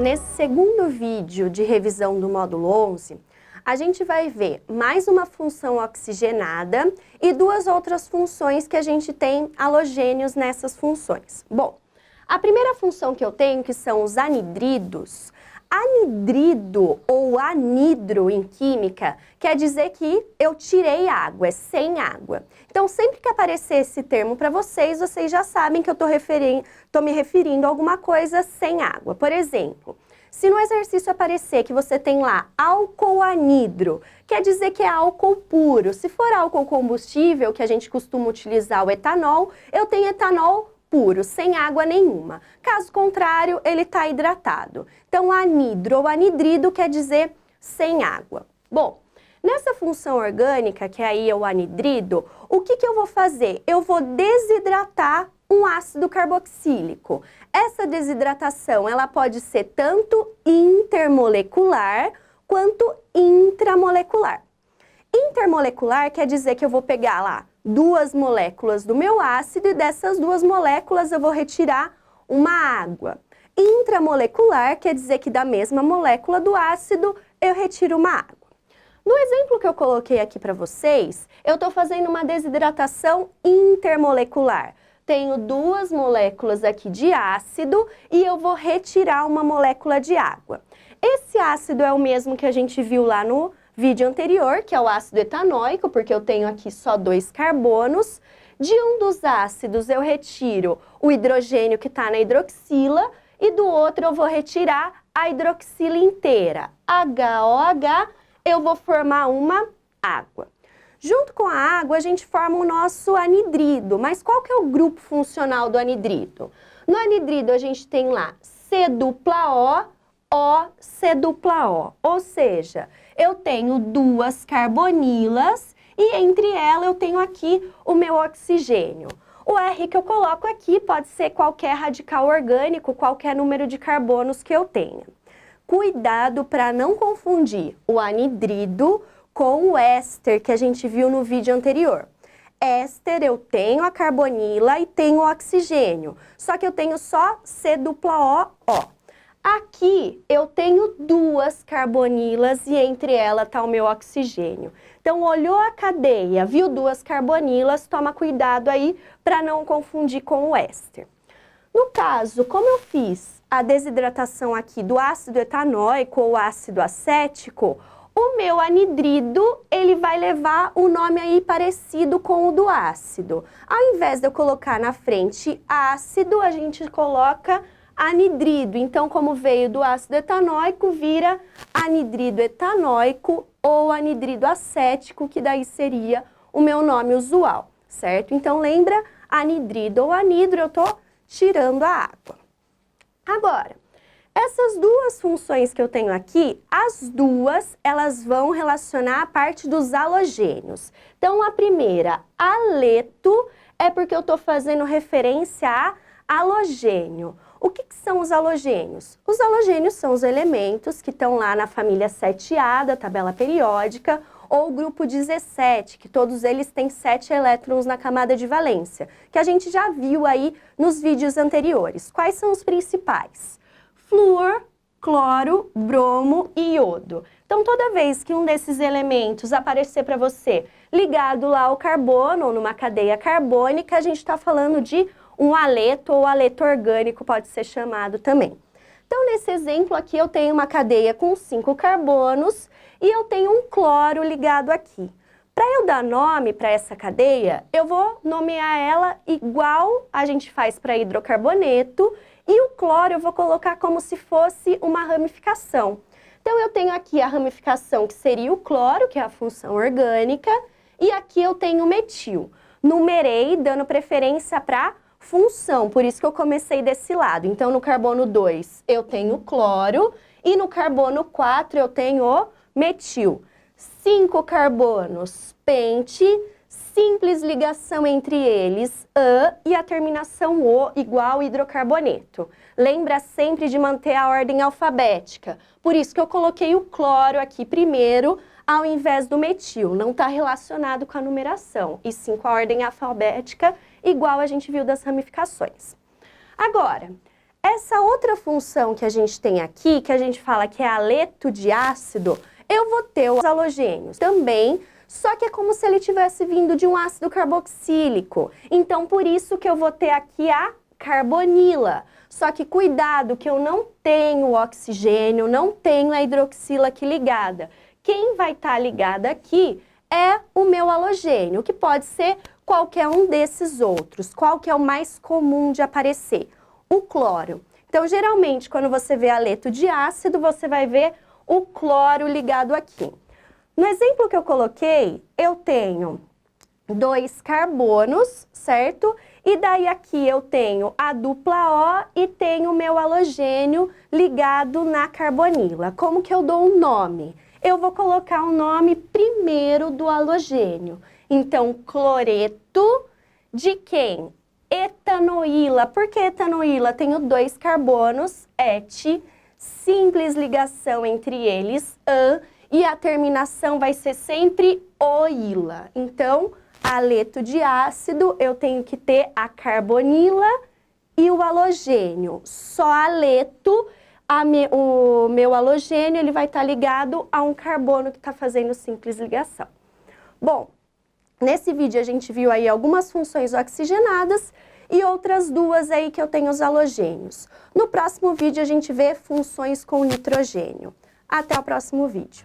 nesse segundo vídeo de revisão do módulo 11, a gente vai ver mais uma função oxigenada e duas outras funções que a gente tem halogênios nessas funções. Bom, a primeira função que eu tenho, que são os anidridos, anidrido ou anidro em química quer dizer que eu tirei água, é sem água. Então, sempre que aparecer esse termo para vocês, vocês já sabem que eu estou me referindo a alguma coisa sem água. Por exemplo, se no exercício aparecer que você tem lá álcool anidro, quer dizer que é álcool puro. Se for álcool combustível, que a gente costuma utilizar o etanol, eu tenho etanol puro, sem água nenhuma. Caso contrário, ele está hidratado. Então, anidro ou anidrido quer dizer sem água. Bom, nessa função orgânica, que aí é o anidrido, o que eu vou fazer? Eu vou desidratar um ácido carboxílico. Essa desidratação, ela pode ser tanto intermolecular quanto intramolecular. Intermolecular quer dizer que eu vou pegar lá duas moléculas do meu ácido e dessas duas moléculas eu vou retirar uma água. Intramolecular quer dizer que da mesma molécula do ácido eu retiro uma água. No exemplo que eu coloquei aqui para vocês, eu estou fazendo uma desidratação intermolecular. Tenho duas moléculas aqui de ácido e eu vou retirar uma molécula de água. Esse ácido é o mesmo que a gente viu lá no vídeo anterior, que é o ácido etanóico, porque eu tenho aqui só 2 carbonos. De um dos ácidos eu retiro o hidrogênio que está na hidroxila e do outro eu vou retirar a hidroxila inteira. HOH, eu vou formar uma água. Junto com a água, a gente forma o nosso anidrido. Mas qual que é o grupo funcional do anidrido? No anidrido, a gente tem lá C dupla O, C dupla O. Ou seja, eu tenho duas carbonilas e entre elas eu tenho aqui o meu oxigênio. O R que eu coloco aqui pode ser qualquer radical orgânico, qualquer número de carbonos que eu tenha. Cuidado para não confundir o anidrido com o éster que a gente viu no vídeo anterior. Éster, eu tenho a carbonila e tenho o oxigênio, só que eu tenho só C dupla O. Aqui eu tenho duas carbonilas e entre elas está o meu oxigênio. Então, olhou a cadeia, viu duas carbonilas, toma cuidado aí para não confundir com o éster. No caso, como eu fiz a desidratação aqui do ácido etanóico ou ácido acético, o meu anidrido, ele vai levar o nome aí parecido com o do ácido. Ao invés de eu colocar na frente ácido, a gente coloca anidrido. Então, como veio do ácido etanóico, vira anidrido etanóico ou anidrido acético, que daí seria o meu nome usual, certo? Então, lembra, anidrido ou anidro, eu tô tirando a água. Agora, essas duas funções que eu tenho aqui, as duas, elas vão relacionar a parte dos halogênios. Então, a primeira, haleto, é porque eu estou fazendo referência a halogênio. O que são os halogênios? Os halogênios são os elementos que estão lá na família 7A da tabela periódica, ou o grupo 17, que todos eles têm 7 elétrons na camada de valência, que a gente já viu aí nos vídeos anteriores. Quais são os principais? Flúor, cloro, bromo e iodo. Então, toda vez que um desses elementos aparecer para você ligado lá ao carbono, ou numa cadeia carbônica, a gente está falando de um haleto ou haleto orgânico, pode ser chamado também. Então, nesse exemplo aqui, eu tenho uma cadeia com 5 carbonos e eu tenho um cloro ligado aqui. Para eu dar nome para essa cadeia, eu vou nomear ela igual a gente faz para hidrocarboneto, e o cloro eu vou colocar como se fosse uma ramificação. Então, eu tenho aqui a ramificação que seria o cloro, que é a função orgânica, e aqui eu tenho o metil. Numerei, dando preferência para função, por isso que eu comecei desse lado. Então, no carbono 2 eu tenho cloro e no carbono 4 eu tenho o metil. 5 carbonos, pente, simples ligação entre eles, e a terminação O igual hidrocarboneto. Lembra sempre de manter a ordem alfabética. Por isso que eu coloquei o cloro aqui primeiro, ao invés do metil. Não está relacionado com a numeração, e sim com a ordem alfabética, igual a gente viu das ramificações. Agora, Essa outra função que a gente tem aqui, que a gente fala que é aleto de ácido, eu vou ter os halogênios também, só que é como se ele tivesse vindo de um ácido carboxílico. Então, por isso que eu vou ter aqui a carbonila. Só que cuidado que eu não tenho o oxigênio, não tenho a hidroxila aqui ligada. Quem vai estar ligada aqui é o meu halogênio, que pode ser qualquer um desses outros. Qual que é o mais comum de aparecer? O cloro. Então, geralmente, quando você vê aleto de ácido, você vai ver o cloro ligado aqui. No exemplo que eu coloquei, eu tenho 2 carbonos, certo? E daí aqui eu tenho a dupla O e tenho o meu halogênio ligado na carbonila. Como que eu dou um nome? Eu vou colocar o nome primeiro do halogênio. Então, cloreto de quem? Etanoíla. Por que etanoíla? Tenho 2 carbonos, et, simples ligação entre eles, an, e a terminação vai ser sempre oíla. Então, aleto de ácido, eu tenho que ter a carbonila e o halogênio. Só aleto, o meu halogênio, ele vai estar ligado a um carbono que está fazendo simples ligação. Bom, nesse vídeo a gente viu aí algumas funções oxigenadas e outras 2 aí que eu tenho os halogênios. No próximo vídeo a gente vê funções com nitrogênio. Até o próximo vídeo.